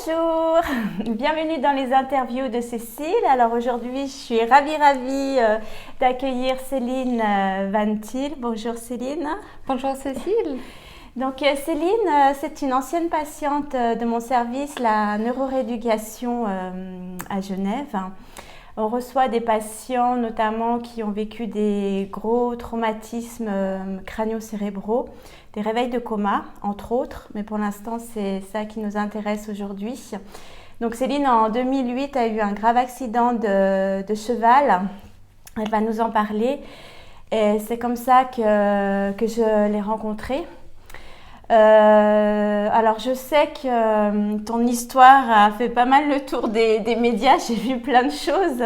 Bonjour, bienvenue dans les interviews de Cécile. Alors aujourd'hui, je suis ravie d'accueillir Céline Van Til. Bonjour Céline. Bonjour Cécile. Donc Céline, c'est une ancienne patiente de mon service, la neurorééducation à Genève. On reçoit des patients notamment qui ont vécu des gros traumatismes crânio-cérébraux, des réveils de coma entre autres, mais pour l'instant c'est ça qui nous intéresse aujourd'hui. Donc Céline en 2008 a eu un grave accident de cheval, elle va nous en parler et c'est comme ça que je l'ai rencontrée. Alors je sais que ton histoire a fait pas mal le tour des médias, j'ai vu plein de choses,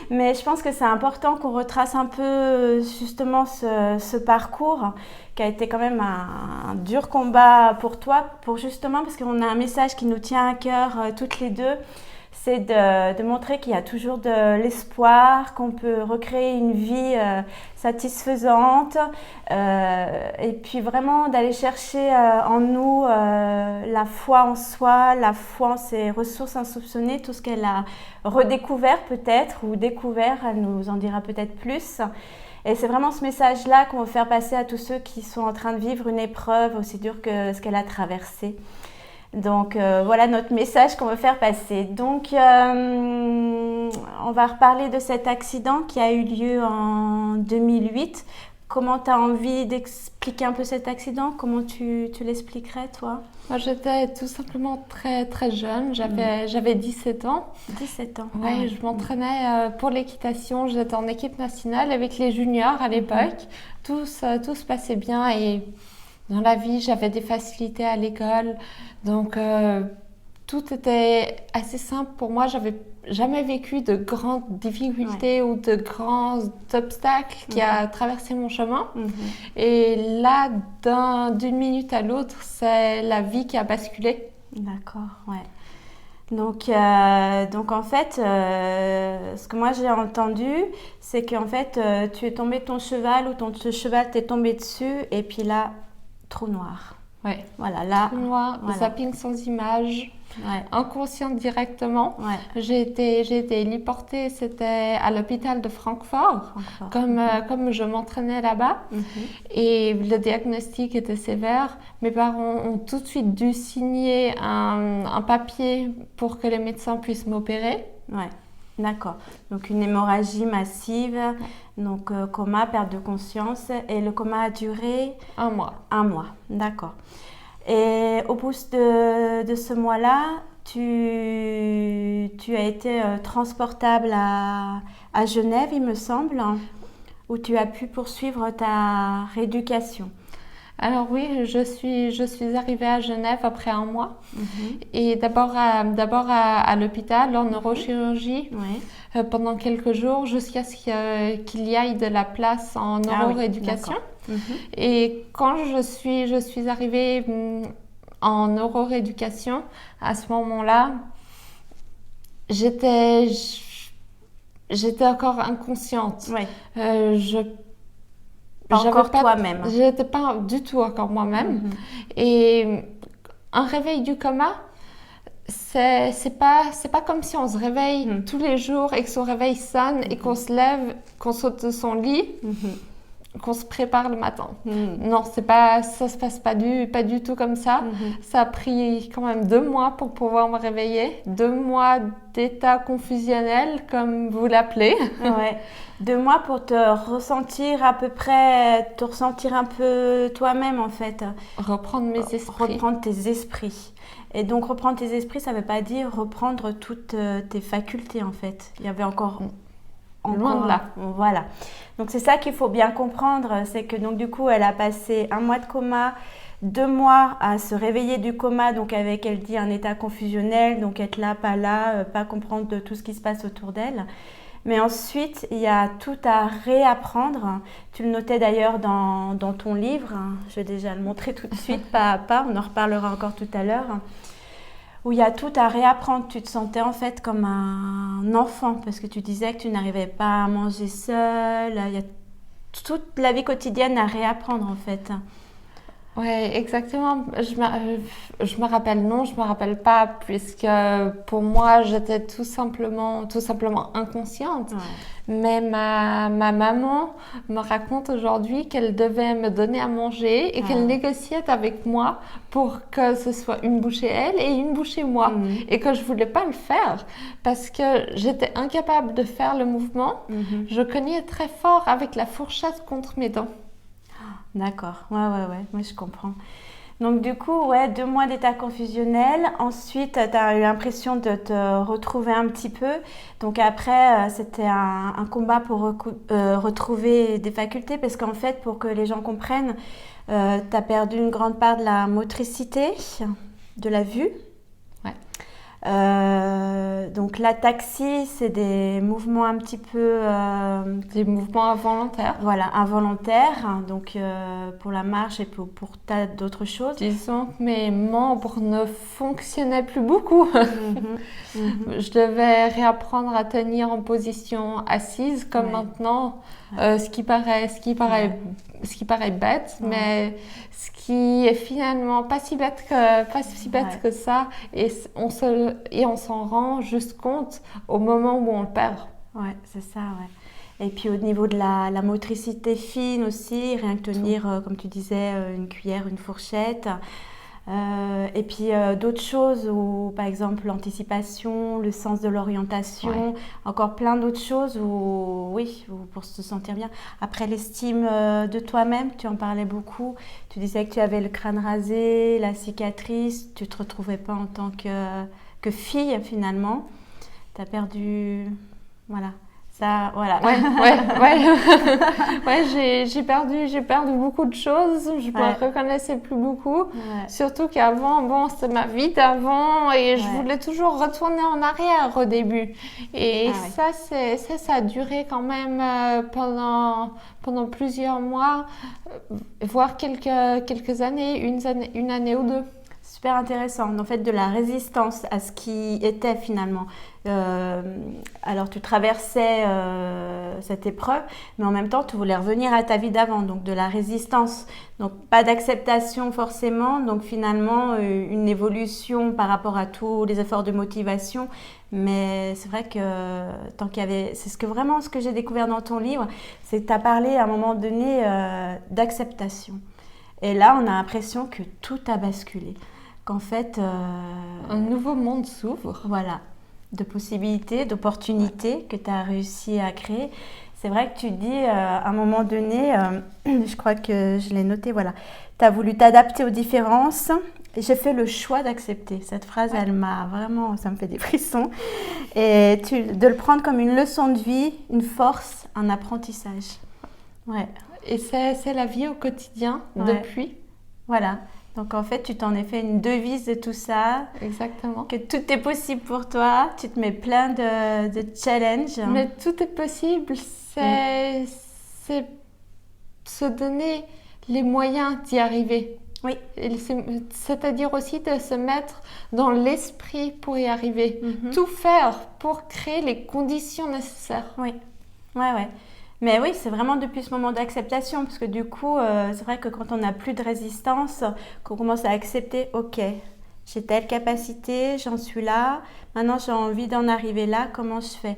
mais je pense que c'est important qu'on retrace un peu justement ce parcours qui a été quand même un dur combat pour toi, pour justement parce qu'on a un message qui nous tient à cœur toutes les deux, c'est de montrer qu'il y a toujours de l'espoir, qu'on peut recréer une vie satisfaisante et puis vraiment d'aller chercher en nous la foi en soi, la foi en ses ressources insoupçonnées, tout ce qu'elle a redécouvert peut-être ou découvert, elle nous en dira peut-être plus. Et c'est vraiment ce message-là qu'on veut faire passer à tous ceux qui sont en train de vivre une épreuve aussi dure que ce qu'elle a traversé. Donc voilà notre message qu'on veut faire passer. Donc on va reparler de cet accident qui a eu lieu en 2008. Comment tu as envie d'expliquer un peu cet accident? Comment tu l'expliquerais toi? Moi j'étais tout simplement très très jeune, j'avais 17 ans. 17 ans. Ouais, je m'entraînais pour l'équitation, j'étais en équipe nationale avec les juniors à l'époque. Tout se passait bien et dans la vie j'avais des facilités à l'école. Donc, tout était assez simple pour moi. J'avais jamais vécu de grandes difficultés ou de grands obstacles qui a traversé mon chemin. Et là, d'une minute à l'autre, c'est la vie qui a basculé. D'accord, ouais. Donc en fait, ce que moi j'ai entendu, c'est qu'en fait, tu es tombé de ton cheval ou ton cheval t'est tombé dessus et puis là, trou noir. Ouais. Voilà, là. Trou noir, voilà. Zapping sans image, inconsciente directement. Ouais. J'ai été héliportée, c'était à l'hôpital de Francfort. Comme je m'entraînais là-bas. Et le diagnostic était sévère. Mes parents ont tout de suite dû signer un papier pour que les médecins puissent m'opérer. Ouais. D'accord. Donc une hémorragie massive, donc coma, perte de conscience. Et le coma a duré 1 mois. 1 mois, d'accord. Et au bout de ce mois-là, tu as été transportable à Genève, il me semble, où tu as pu poursuivre ta rééducation. Alors oui, je suis arrivée à Genève après 1 mois et d'abord à l'hôpital en neurochirurgie pendant quelques jours jusqu'à ce qu'il y ait de la place en neurorééducation. Et quand je suis arrivée en neurorééducation, à ce moment-là, j'étais encore inconsciente. Pas encore toi-même. Je n'étais pas du tout encore moi-même. Et un réveil du coma, c'est pas comme si on se réveille tous les jours et que son réveil sonne et qu'on se lève, qu'on saute de son lit, qu'on se prépare le matin. Non, ça se passe pas du tout comme ça. Ça a pris quand même 2 mois pour pouvoir me réveiller. 2 mois d'état confusionnel, comme vous l'appelez. Ouais. 2 mois pour te ressentir à peu près, te ressentir un peu toi-même en fait. Reprendre mes esprits. Reprendre tes esprits. Et donc reprendre tes esprits, ça ne veut pas dire reprendre toutes tes facultés en fait. Il y avait encore loin de là. Voilà. Donc c'est ça qu'il faut bien comprendre, c'est que donc du coup elle a passé 1 mois de coma, 2 mois à se réveiller du coma, donc avec, elle dit, un état confusionnel, donc être là, pas comprendre de tout ce qui se passe autour d'elle. Mais ensuite, il y a tout à réapprendre. Tu le notais d'ailleurs dans ton livre, je vais déjà le montrer tout de suite, pas à pas, on en reparlera encore tout à l'heure, où il y a tout à réapprendre. Tu te sentais en fait comme un enfant, parce que tu disais que tu n'arrivais pas à manger seule, il y a toute la vie quotidienne à réapprendre en fait. Ouais, exactement. Je me rappelle, non, je me rappelle pas, puisque pour moi, j'étais tout simplement inconsciente. Ouais. Mais ma maman me raconte aujourd'hui qu'elle devait me donner à manger et qu'elle Ah. négociait avec moi pour que ce soit une bouchée elle et une bouchée moi. Mhm. Et que je voulais pas le faire parce que j'étais incapable de faire le mouvement. Mhm. Je cognais très fort avec la fourchette contre mes dents. D'accord, ouais, moi je comprends. Donc du coup, ouais, 2 mois d'état confusionnel. Ensuite, tu as eu l'impression de te retrouver un petit peu. Donc après, c'était un combat pour retrouver des facultés parce qu'en fait, pour que les gens comprennent, tu as perdu une grande part de la motricité, de la vue. Ouais. Donc l'ataxie, c'est des mouvements un petit peu Des mouvements involontaires. voilà, involontaires, donc pour la marche et pour tas d'autres choses. Disons que mes membres ne fonctionnaient plus beaucoup. Mhm, mhm. Je devais réapprendre à tenir en position assise comme Ouais. maintenant, Ouais. ce qui paraît bête, Ouais. mais ce qui est finalement pas si bête Ouais. que ça, et on s'en rend juste compte au moment où on le perd. Ouais, c'est ça, ouais. Et puis au niveau de la motricité fine aussi, rien que tenir, comme tu disais, une cuillère, une fourchette. Et puis d'autres choses, où, par exemple l'anticipation, le sens de l'orientation, Ouais. encore plein d'autres choses où, oui, pour se sentir bien. Après l'estime de toi-même, tu en parlais beaucoup. Tu disais que tu avais le crâne rasé, la cicatrice, tu ne te retrouvais pas en tant que fille finalement. Tu as perdu... Voilà. Ça, voilà. Ouais. Ouais, j'ai perdu beaucoup de choses. Je Ouais. me reconnaissais plus beaucoup. Ouais. Surtout qu'avant, bon, c'était ma vie d'avant et je Ouais. voulais toujours retourner en arrière au début. Et Ah oui. ça a duré quand même pendant plusieurs mois, voire quelques années, une année ou deux. Super intéressant. En fait, de la résistance à ce qui était finalement. Euh, alors, tu traversais cette épreuve, mais en même temps, tu voulais revenir à ta vie d'avant. Donc, de la résistance. Donc, pas d'acceptation forcément. Donc, finalement, une évolution par rapport à tous les efforts de motivation. Mais c'est vrai que tant qu'il y avait... C'est ce que j'ai découvert dans ton livre, c'est que tu as parlé à un moment donné d'acceptation. Et là, on a l'impression que tout a basculé. Qu'en fait, Un nouveau monde s'ouvre. voilà, de possibilités, d'opportunités que tu as réussi à créer. C'est vrai que tu dis à un moment donné, je crois que je l'ai noté, voilà, tu as voulu t'adapter aux différences. Et j'ai fait le choix d'accepter. Cette phrase, elle m'a vraiment, ça me fait des frissons. Et de le prendre comme une leçon de vie, une force, un apprentissage. Ouais. Et c'est la vie au quotidien Ouais. depuis. Voilà. Donc en fait, tu t'en es fait une devise de tout ça, Exactement. que tout est possible pour toi, tu te mets plein de challenges. Mais tout est possible, c'est se donner les moyens d'y arriver. Oui. C'est-à-dire aussi de se mettre dans l'esprit pour y arriver. Mhm. Tout faire pour créer les conditions nécessaires. Oui, ouais. Mais oui, c'est vraiment depuis ce moment d'acceptation, parce que du coup, c'est vrai que quand on n'a plus de résistance, qu'on commence à accepter, ok, j'ai telle capacité, j'en suis là, maintenant j'ai envie d'en arriver là, comment je fais?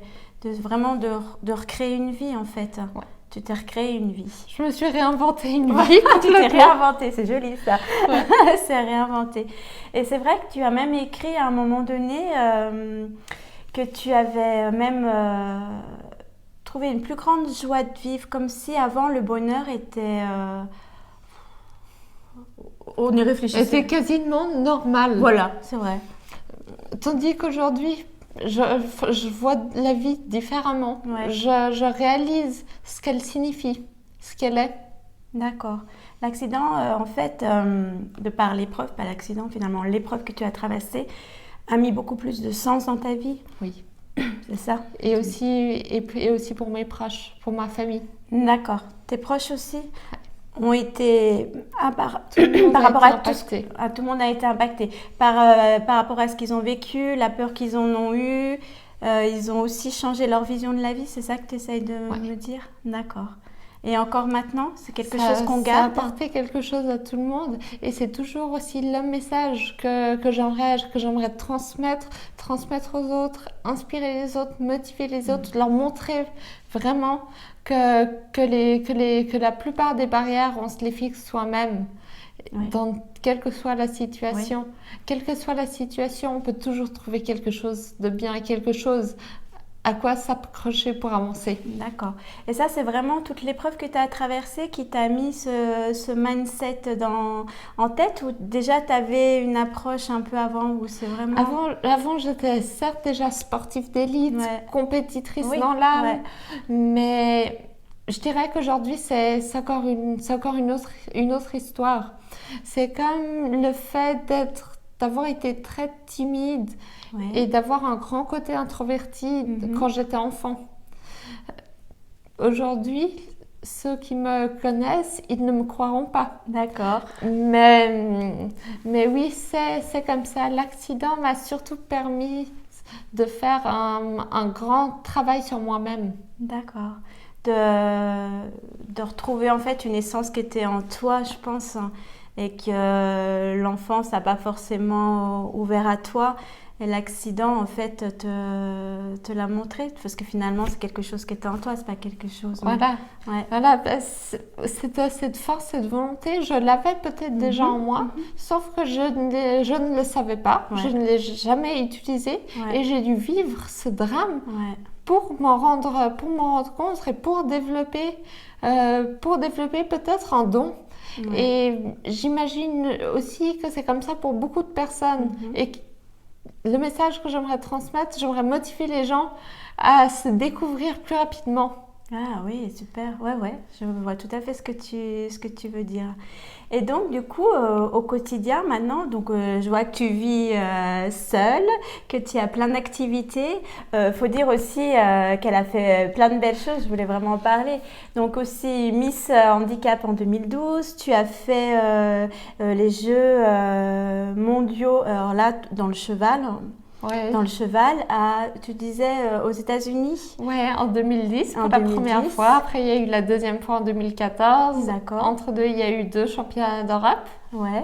Vraiment de recréer une vie en fait. Ouais. Tu t'es recréé une vie. Je me suis réinventé une Ouais, vie tu t'es complètement. réinventé, c'est joli ça. Ouais. C'est réinventé. Et c'est vrai que tu as même écrit à un moment donné que tu avais même trouvé une plus grande joie de vivre, comme si avant le bonheur était... on y réfléchissait. C'est quasiment normal. Voilà, c'est vrai. Tandis qu'aujourd'hui, je vois la vie différemment. Ouais. Je réalise ce qu'elle signifie, ce qu'elle est. D'accord. L'accident, en fait, de par l'épreuve, pas l'accident finalement, l'épreuve que tu as traversée, a mis beaucoup plus de sens dans ta vie. Oui. C'est ça? Et aussi pour mes proches, pour ma famille. D'accord. Tes proches aussi ont été, par monde a rapport été à tout, impacté. tout le monde a été impacté, par rapport à ce qu'ils ont vécu, la peur qu'ils en ont eue, ils ont aussi changé leur vision de la vie, c'est ça que tu essayes de Ouais. me dire? D'accord. Et encore maintenant, c'est quelque Ça, chose qu'on ça a garde. apporté quelque chose à tout le monde et c'est toujours aussi le message que j'aimerais transmettre aux autres, inspirer les autres, motiver les autres, leur montrer vraiment que la plupart des barrières, on se les fixe soi-même. Oui. Dans quelle que soit la Oui. situation, quelle que soit la situation, on peut toujours trouver quelque chose de bien, quelque chose à quoi s'accrocher pour avancer. D'accord. Et ça, c'est vraiment toute l'épreuve que tu as traversée qui t'a mis ce mindset en tête, ou déjà tu avais une approche un peu avant où c'est vraiment... Avant, j'étais certes déjà sportive d'élite, Ouais. compétitrice Oui, dans l'âme, ouais. mais je dirais qu'aujourd'hui, c'est encore une autre histoire. C'est comme le fait d'avoir été très timide Ouais. et d'avoir un grand côté introverti quand j'étais enfant. Aujourd'hui, ceux qui me connaissent, ils ne me croiront pas. D'accord. Mais oui, c'est comme ça. L'accident m'a surtout permis de faire un grand travail sur moi-même. D'accord. De retrouver en fait une essence qui était en toi, je pense, hein, et que l'enfance n'a pas forcément ouvert à toi. Et l'accident, en fait, te l'a montré, parce que finalement, c'est quelque chose qui était en toi, c'est pas quelque chose. Voilà. Ouais. Voilà, cette force, cette volonté, je l'avais peut-être déjà en moi, sauf que je ne le savais pas, Ouais. je ne l'ai jamais utilisé Ouais. et j'ai dû vivre ce drame Ouais. pour m'en rendre compte et pour développer peut-être un don. Ouais. Et j'imagine aussi que c'est comme ça pour beaucoup de personnes. Et le message que j'aimerais transmettre, j'aimerais motiver les gens à se découvrir plus rapidement. Ah oui, super. Ouais, ouais, je vois tout à fait ce que tu veux dire. Et donc, du coup, au quotidien, maintenant, donc, je vois que tu vis seule, que tu as plein d'activités. Faut dire aussi qu'elle a fait plein de belles choses, je voulais vraiment en parler. Donc aussi Miss Handicap en 2012, tu as fait les Jeux mondiaux, alors là, dans le cheval. Ouais. Dans le cheval, tu disais aux États-Unis. Ouais, en 2010 pour En la 2010. première fois. Après, il y a eu la deuxième fois en 2014. D'accord. Entre deux, il y a eu 2 championnats d'Europe. Ouais.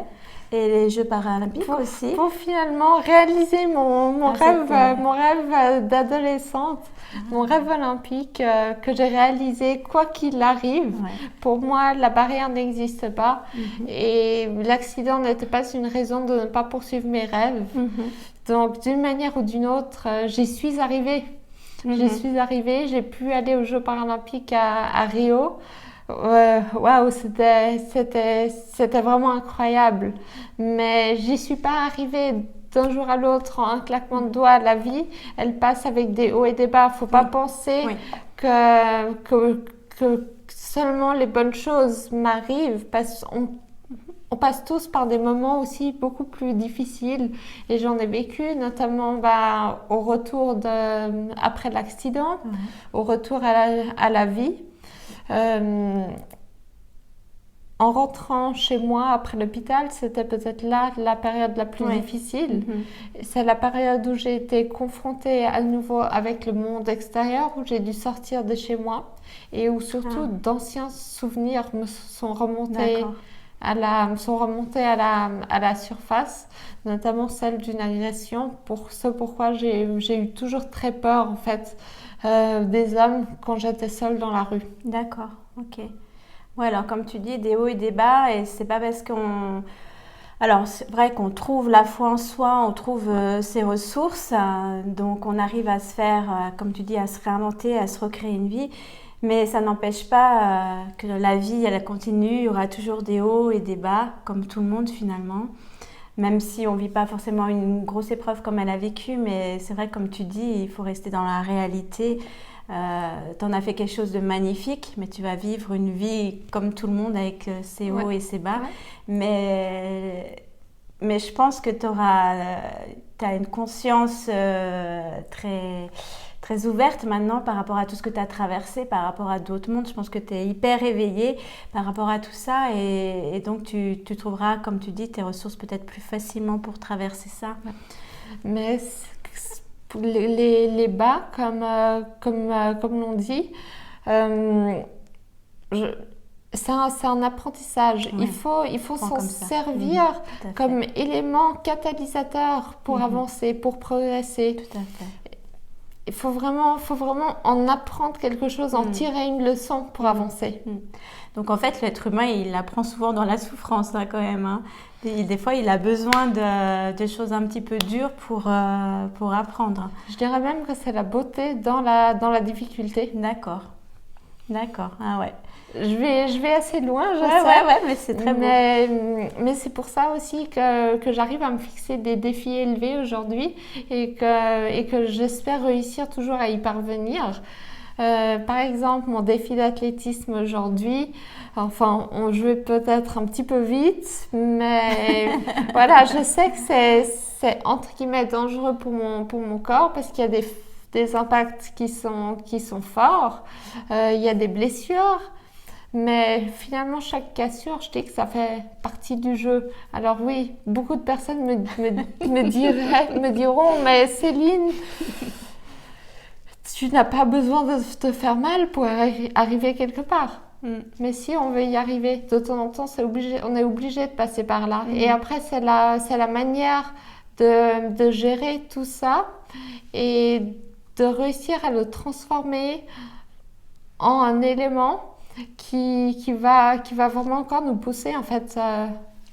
Et les Jeux paralympiques aussi. Pour finalement réaliser mon rêve d'adolescente, mon rêve olympique que j'ai réalisé quoi qu'il arrive. Ouais. Pour moi, la barrière n'existe pas et l'accident n'était pas une raison de ne pas poursuivre mes rêves. Donc, d'une manière ou d'une autre, j'y suis arrivée. J'y suis arrivée, j'ai pu aller aux Jeux paralympiques à Rio. Waouh, c'était vraiment incroyable. Mais j'y suis pas arrivée d'un jour à l'autre en un claquement de doigts. La vie, elle passe avec des hauts et des bas. Faut pas penser que seulement les bonnes choses m'arrivent parce qu'on passe tous par des moments aussi beaucoup plus difficiles et j'en ai vécu notamment au retour après l'accident, au retour à la vie. En rentrant chez moi après l'hôpital, c'était peut-être là la période la plus difficile. C'est la période où j'ai été confrontée à nouveau avec le monde extérieur, où j'ai dû sortir de chez moi et où surtout d'anciens souvenirs me sont remontés à la surface, notamment celle d'une agression, pourquoi j'ai eu toujours très peur en fait des hommes quand j'étais seule dans la rue. D'accord, ok. Ouais, alors comme tu dis, des hauts et des bas, et c'est pas parce qu'on... Alors c'est vrai qu'on trouve la foi en soi, on trouve ses ressources, donc on arrive à se faire, comme tu dis, à se réinventer, à se recréer une vie, mais ça n'empêche pas que la vie, elle continue, il y aura toujours des hauts et des bas, comme tout le monde finalement. Même si on ne vit pas forcément une grosse épreuve comme elle a vécu, mais c'est vrai, comme tu dis, il faut rester dans la réalité. Tu en as fait quelque chose de magnifique, mais tu vas vivre une vie comme tout le monde avec ses hauts et ses bas. Mais je pense que tu as une conscience très, très ouverte maintenant par rapport à tout ce que tu as traversé, par rapport à d'autres mondes. Je pense que tu es hyper éveillée par rapport à tout ça et donc tu trouveras, comme tu dis, tes ressources peut-être plus facilement pour traverser ça. Mais les bas, comme l'on dit, je- c'est un apprentissage. Ouais. Il faut Prends s'en comme ça. servir Tout à fait. comme élément catalysateur pour avancer, pour progresser. Tout à fait. Il faut vraiment en apprendre quelque chose, en tirer une leçon pour avancer. Donc en fait, l'être humain, il apprend souvent dans la souffrance hein, quand même. Hein. Des fois, il a besoin de choses un petit peu dures pour apprendre. Je dirais même que c'est la beauté dans la difficulté. D'accord. D'accord. Ah ouais. Je vais assez loin, je sais. Ouais, mais c'est très beau. Mais c'est pour ça aussi que j'arrive à me fixer des défis élevés aujourd'hui et que j'espère réussir toujours à y parvenir. Par exemple, mon défi d'athlétisme aujourd'hui, enfin, je vais peut-être un petit peu vite, mais voilà, je sais que c'est entre guillemets dangereux pour mon corps parce qu'il y a des impacts qui sont forts, il y a des blessures. Mais finalement, chaque cassure, je dis que ça fait partie du jeu. Alors oui, beaucoup de personnes me diront, mais Céline, tu n'as pas besoin de te faire mal pour arriver quelque part. Mais si on veut y arriver, de temps en temps, on est obligé de passer par là. Et après, c'est la manière de gérer tout ça et de réussir à le transformer en un élément qui va vraiment encore nous pousser en fait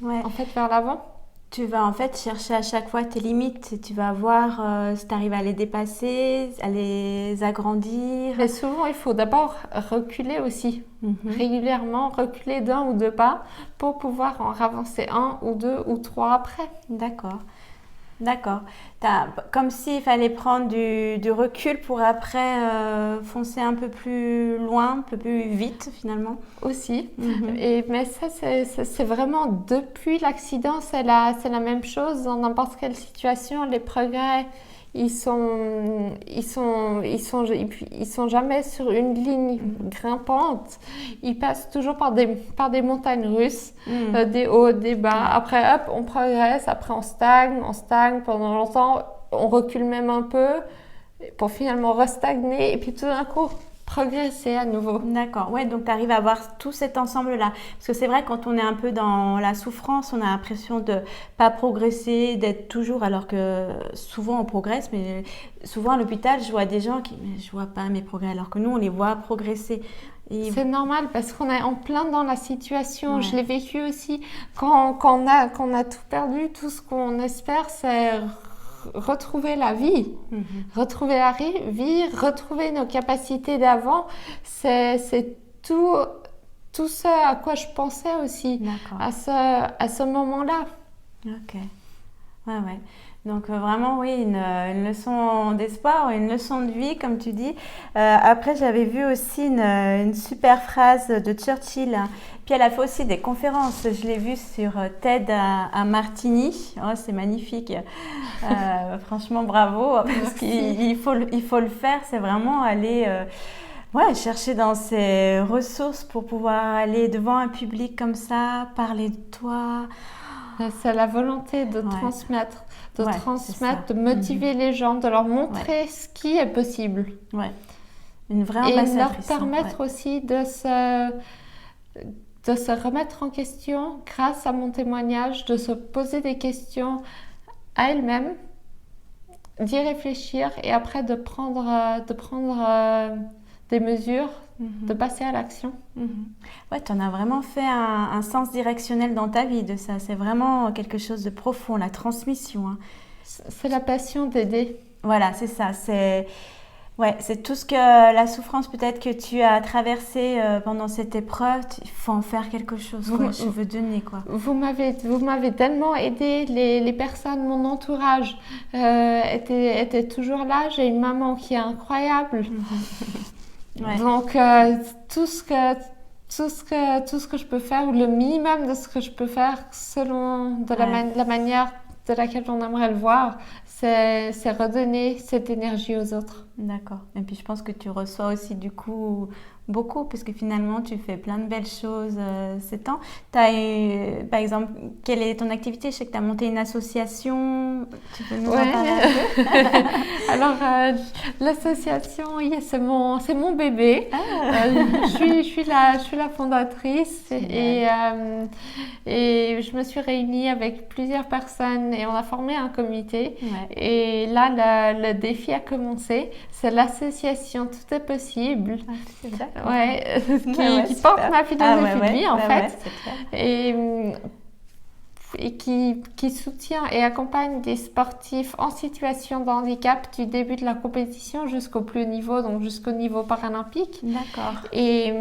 vers l'avant. Tu vas en fait chercher à chaque fois tes limites. Tu vas voir si tu arrives à les dépasser, à les agrandir. Mais souvent, il faut d'abord reculer aussi, régulièrement, reculer d'un ou deux pas pour pouvoir en avancer un ou deux ou trois après. D'accord. D'accord. Comme s'il fallait prendre du recul pour après foncer un peu plus loin, un peu plus vite finalement. Aussi. Mais ça, c'est vraiment depuis l'accident, c'est la même chose. Dans n'importe quelle situation, les progrès, ils sont jamais sur une ligne grimpante. Ils passent toujours par des montagnes russes, des hauts, des bas. Après, hop, on progresse. Après, on stagne pendant longtemps. On recule même un peu pour finalement restagner. Et puis tout d'un coup, progresser à nouveau. D'accord, ouais, donc tu arrives à voir tout cet ensemble-là. Parce que c'est vrai, quand on est un peu dans la souffrance, on a l'impression de pas progresser, d'être toujours, alors que souvent on progresse, mais souvent à l'hôpital, je vois des gens qui, mais je vois pas mes progrès, alors que nous, on les voit progresser. Et... C'est normal parce qu'on est en plein dans la situation. Ouais. Je l'ai vécu aussi. Quand on a tout perdu, tout ce qu'on espère, c'est retrouver la vie, retrouver la vie, retrouver nos capacités d'avant, c'est tout ce à quoi je pensais aussi à ce moment-là. Ok, ouais. Donc vraiment, oui, une leçon d'espoir, une leçon de vie, comme tu dis. Après, j'avais vu aussi une super phrase de Churchill. Puis elle a fait aussi des conférences. Je l'ai vue sur TED à Martigny. Oh, c'est magnifique. Franchement, bravo. Parce qu'il faut le faire. C'est vraiment aller chercher dans ses ressources pour pouvoir aller devant un public comme ça, parler de toi. C'est la volonté de transmettre. De motiver les gens, de leur montrer ce qui est possible. Ouais. Une vraie ambassadrice. Et leur permettre aussi de se remettre en question grâce à mon témoignage, de se poser des questions à elles-mêmes, d'y réfléchir et après de prendre des mesures, de passer à l'action. Ouais, tu en as vraiment fait un sens directionnel dans ta vie de ça. C'est vraiment quelque chose de profond, la transmission. Hein. C'est la passion d'aider. Voilà, c'est ça. C'est tout ce que la souffrance peut-être que tu as traversé pendant cette épreuve. Il faut en faire quelque chose. Je veux donner quoi. Vous m'avez tellement aidé. Les personnes, mon entourage étaient toujours là. J'ai une maman qui est incroyable. Ouais. Donc tout ce que je peux faire, ou le minimum de ce que je peux faire selon la manière de laquelle on aimerait le voir, c'est redonner cette énergie aux autres. D'accord. Et puis je pense que tu reçois aussi du coup beaucoup, parce que finalement, tu fais plein de belles choses ces temps. T'as eu, par exemple, quelle est ton activité? Je sais que tu as monté une association. Tu peux nous en parler un peu? Alors, l'association, oui, c'est mon bébé. Je suis la fondatrice et je me suis réunie avec plusieurs personnes et on a formé un comité. Ouais. Et là, le défi a commencé. C'est l'association Tout est possible. Ah, c'est d'accord. Ouais, qui super. porte ma philosophie de vie en fait. Ouais, c'est clair. Et qui soutient et accompagne des sportifs en situation de handicap du début de la compétition jusqu'au plus haut niveau, donc jusqu'au niveau paralympique. D'accord. Et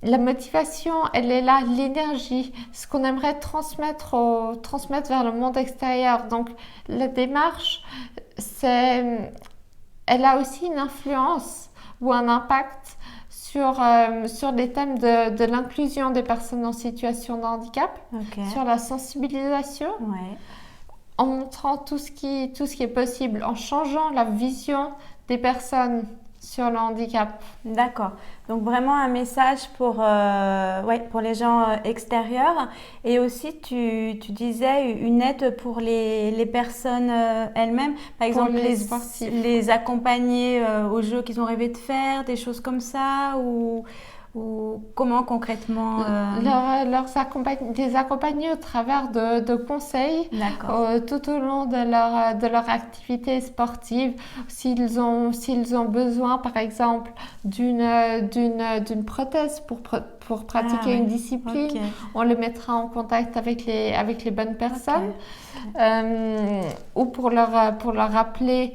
la motivation, elle est là, l'énergie, ce qu'on aimerait transmettre vers le monde extérieur. Donc la démarche, elle a aussi une influence ou un impact sur les thèmes de l'inclusion des personnes en situation de handicap, sur la sensibilisation, en montrant tout ce qui est possible, en changeant la vision des personnes sur le handicap. D'accord. Donc vraiment un message pour les gens extérieurs. Et aussi, tu disais une aide pour les personnes elles-mêmes. Par exemple, les accompagner aux jeux qu'ils ont rêvé de faire, des choses comme ça ou comment concrètement les accompagner au travers de conseils tout au long de leur activité sportive. S'ils ont besoin, par exemple, d'une prothèse pour pratiquer une discipline, on les mettra en contact avec les bonnes personnes. Ou pour leur rappeler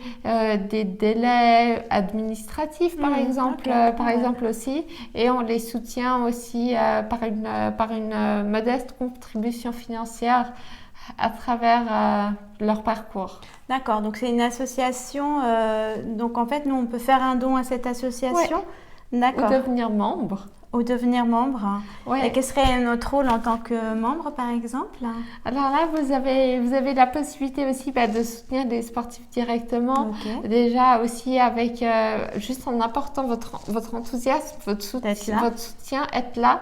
des délais administratifs par exemple aussi, et on les soutient aussi par une modeste contribution financière à travers leur parcours. D'accord, donc c'est une association, donc en fait nous on peut faire un don à cette association. D'accord. Ou devenir membre. Ouais. Et quel serait notre rôle en tant que membre, par exemple? Alors là, vous avez la possibilité aussi de soutenir des sportifs directement. Déjà aussi avec juste en apportant votre enthousiasme, votre soutien, être là,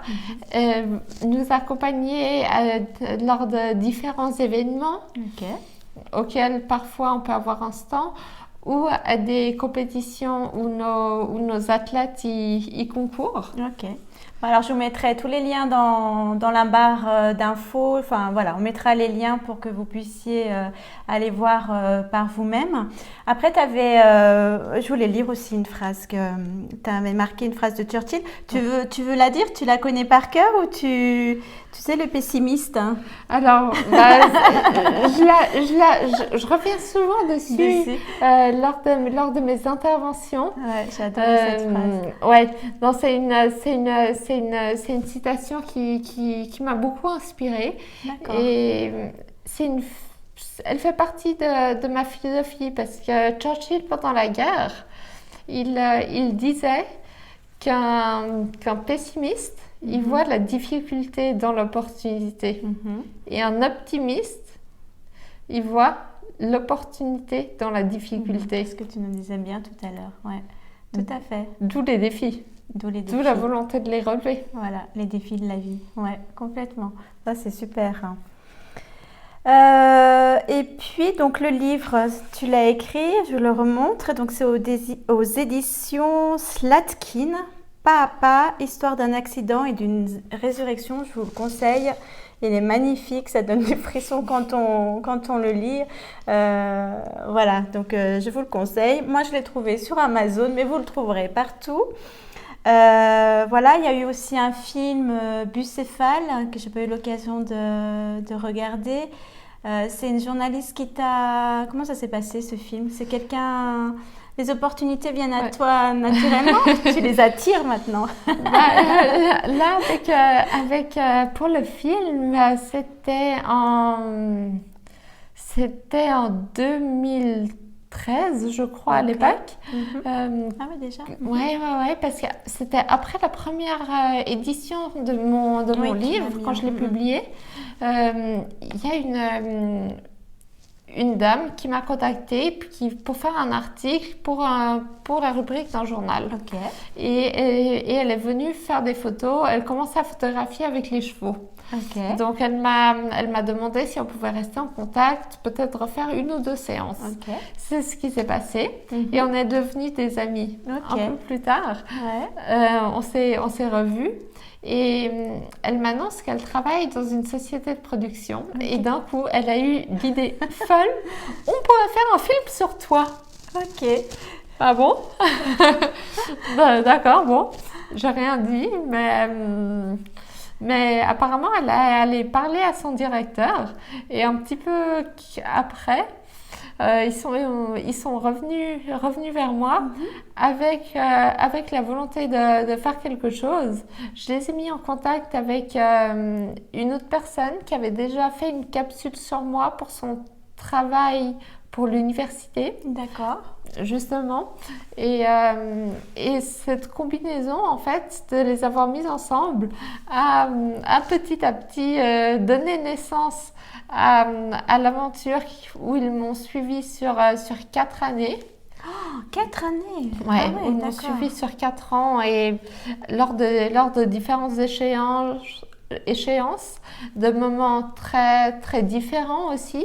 nous accompagner lors de différents événements auxquels parfois on peut avoir un stand, ou à des compétitions où nos athlètes y concourent. Ok. Alors, je vous mettrai tous les liens dans la barre d'infos. Enfin, voilà, on mettra les liens pour que vous puissiez aller voir par vous-même. Après, je voulais lire aussi une phrase tu avais marqué, une phrase de Churchill. Tu veux la dire? Tu la connais par cœur ou tu sais, le pessimiste, hein? Alors, je reviens souvent dessus lors de mes interventions. Ouais, j'adore cette phrase. Ouais, non, c'est une citation qui m'a beaucoup inspirée. D'accord. Et elle fait partie de ma philosophie parce que Churchill, pendant la guerre, il disait qu'un pessimiste, il voit la difficulté dans l'opportunité. Et un optimiste, il voit l'opportunité dans la difficulté. C'est ce que tu nous disais bien tout à l'heure. Ouais, tout à fait. D'où les défis. D'où la volonté de les relever. Voilà, les défis de la vie. Ouais, complètement. Ça, c'est super. Et puis, donc, le livre, tu l'as écrit, je le remontre. Donc, c'est aux éditions Slatkin. Pas à pas, histoire d'un accident et d'une résurrection. Je vous le conseille. Il est magnifique, ça donne des frissons quand on le lit. Voilà, donc je vous le conseille. Moi, je l'ai trouvé sur Amazon, mais vous le trouverez partout. Voilà, il y a eu aussi un film Bucéphale que j'ai pas eu l'occasion de regarder. C'est une journaliste qui t'a... Comment ça s'est passé ce film? C'est quelqu'un... Les opportunités viennent à toi naturellement? Tu les attires maintenant? Là, pour le film, c'était en 2013, je crois, à l'époque. Ah oui, déjà? Ouais, parce que c'était après la première édition de mon livre, quand je l'ai publié. Il y a une dame qui m'a contactée pour faire un article pour la rubrique d'un journal. Ok. Et elle est venue faire des photos. Elle commençait à photographier avec les chevaux. Ok. Donc, elle m'a demandé si on pouvait rester en contact, peut-être refaire 1 ou 2 séances. Ok. C'est ce qui s'est passé. Et on est devenus des amis. Ok. Un peu plus tard, Ouais. on s'est revus. Et elle m'annonce qu'elle travaille dans une société de production. Ok. Et d'un coup, elle a eu l'idée folle. On pourrait faire un film sur toi. Ok. Ah bon? D'accord, bon. J'ai rien dit, mais apparemment, elle est allée parler à son directeur. Et un petit peu après, ils sont revenus vers moi avec la volonté de faire quelque chose. Je les ai mis en contact avec une autre personne qui avait déjà fait une capsule sur moi pour son travail pour l'université. D'accord. Justement, et cette combinaison, en fait, de les avoir mises ensemble a petit à petit donné naissance à l'aventure où ils m'ont suivi sur 4 années. Oh, 4 années. Ouais, Ah ouais, ils m'ont d'accord. suivi sur 4 ans et lors de différentes échéances, de moments très, très différents aussi.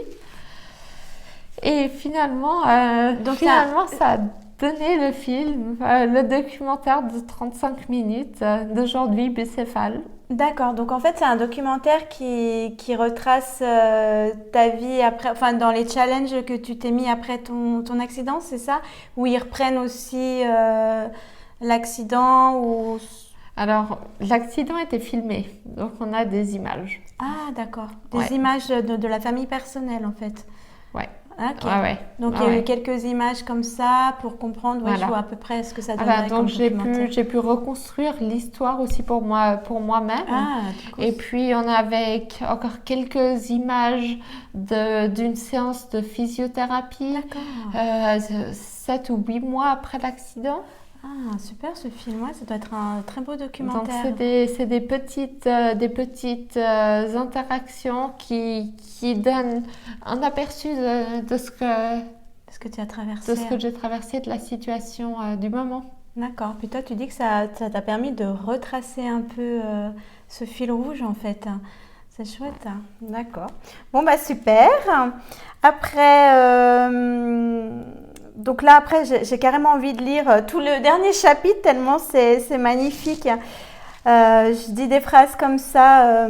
Et finalement, ça a donné le film, le documentaire de 35 minutes d'aujourd'hui, Bicéphale. D'accord, donc en fait c'est un documentaire qui retrace ta vie après, enfin dans les challenges que tu t'es mis après ton accident, c'est ça? Où ils reprennent aussi l'accident ou... Alors, l'accident était filmé, donc on a des images. Ah d'accord, des Ouais. images de la famille personnelle en fait. Ouais. Ok. Ouais. Donc il y a eu quelques images comme ça pour comprendre, oui, Voilà. je vois à peu près ce que ça Voilà, donnerait donc comme documentaire. j'ai pu reconstruire l'histoire aussi pour moi-même. Ah, du coup, Et puis on avait encore quelques images d'une séance de physiothérapie, d'accord. 7 ou 8 mois après l'accident. Ah, super ce film, ouais, ça doit être un très beau Donc documentaire. c'est des petites interactions qui donnent un aperçu de ce Ce que tu as traversé. que j'ai traversé, de la situation du moment. D'accord. Puis toi, tu dis que ça t'a permis de retracer un peu ce fil rouge, en fait. C'est chouette. D'accord. Bon, bah super. Après, donc là, après, j'ai carrément envie de lire tout le dernier chapitre, tellement c'est magnifique. Je dis des phrases comme ça.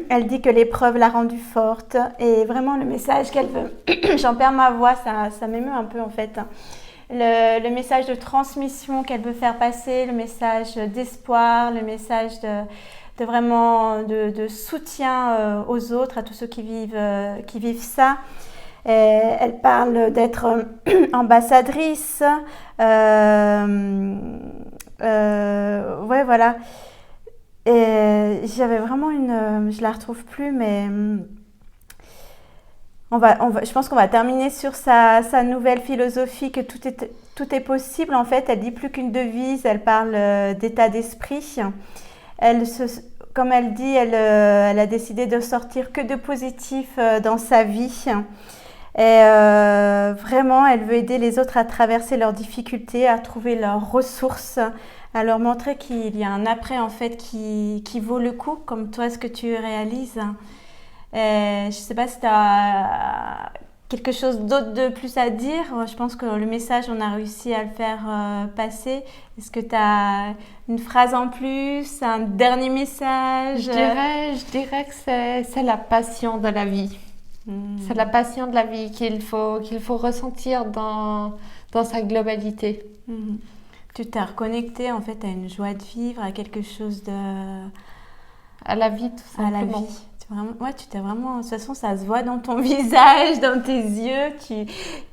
Elle dit que l'épreuve l'a rendue forte. Et vraiment, le message qu'elle veut... J'en perds ma voix, ça m'émeut un peu, en fait. Le message de transmission qu'elle veut faire passer, le message d'espoir, le message de vraiment de soutien aux autres, à tous ceux qui vivent ça. Et elle parle d'être ambassadrice. Ouais, voilà. Et j'avais vraiment je la retrouve plus, mais je pense qu'on va terminer sur sa nouvelle philosophie que tout est possible. En fait, elle dit plus qu'une devise, elle parle d'état d'esprit. Comme elle dit, elle a décidé de sortir que de positif dans sa vie. Et vraiment, elle veut aider les autres à traverser leurs difficultés, à trouver leurs ressources, à leur montrer qu'il y a un après en fait qui vaut le coup, comme toi ce que tu réalises. Je ne sais pas si tu as quelque chose d'autre de plus à dire. Je pense que le message, on a réussi à le faire passer. Est-ce que tu as une phrase en plus, un dernier message? Je dirais que c'est la passion de la vie. C'est la passion de la vie qu'il faut ressentir dans sa globalité. Tu t'es reconnecté en fait à une joie de vivre, à quelque chose à la vie, tout simplement. À la vie. Ouais, tu t'es vraiment... De toute façon, ça se voit dans ton visage, dans tes yeux.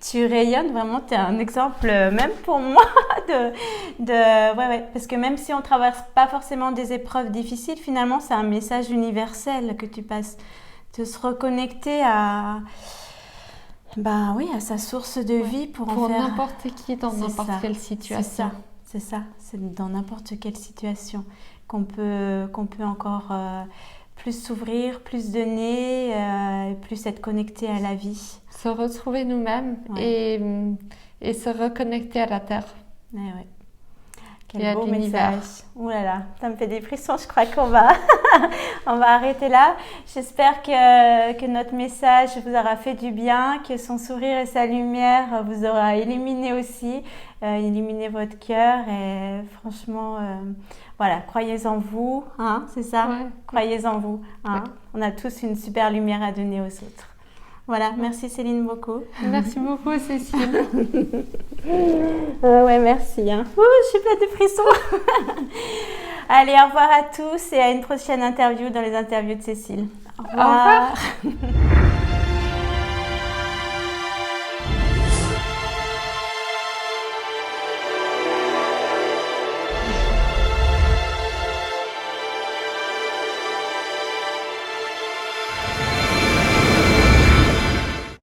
Tu rayonnes. Vraiment, tu es un exemple, même pour moi, ouais. Parce que même si on ne traverse pas forcément des épreuves difficiles, finalement, c'est un message universel que tu passes. De se reconnecter à sa source de vie pour en faire... n'importe qui, dans n'importe quelle situation. C'est ça. C'est dans n'importe quelle situation qu'on peut encore plus s'ouvrir, plus donner, et plus être connecté à la vie. Se retrouver nous-mêmes et se reconnecter à la Terre. Ouais, ouais. Et Quel à beau l'univers. message. Ouh là là, ça me fait des frissons. Je crois qu'on va, on va arrêter là. J'espère que notre message vous aura fait du bien, que son sourire et sa lumière vous aura illuminé aussi, illuminé votre cœur. Et franchement, voilà, croyez en vous, hein, c'est ça? Ouais. Croyez en vous. Hein. Ouais. On a tous une super lumière à donner aux autres. Voilà, merci Céline beaucoup. Merci beaucoup, Cécile. Ouais, merci. Hein. Ouh, je suis pleine de frissons. Allez, au revoir à tous et à une prochaine interview dans les interviews de Cécile. Au revoir. Au revoir.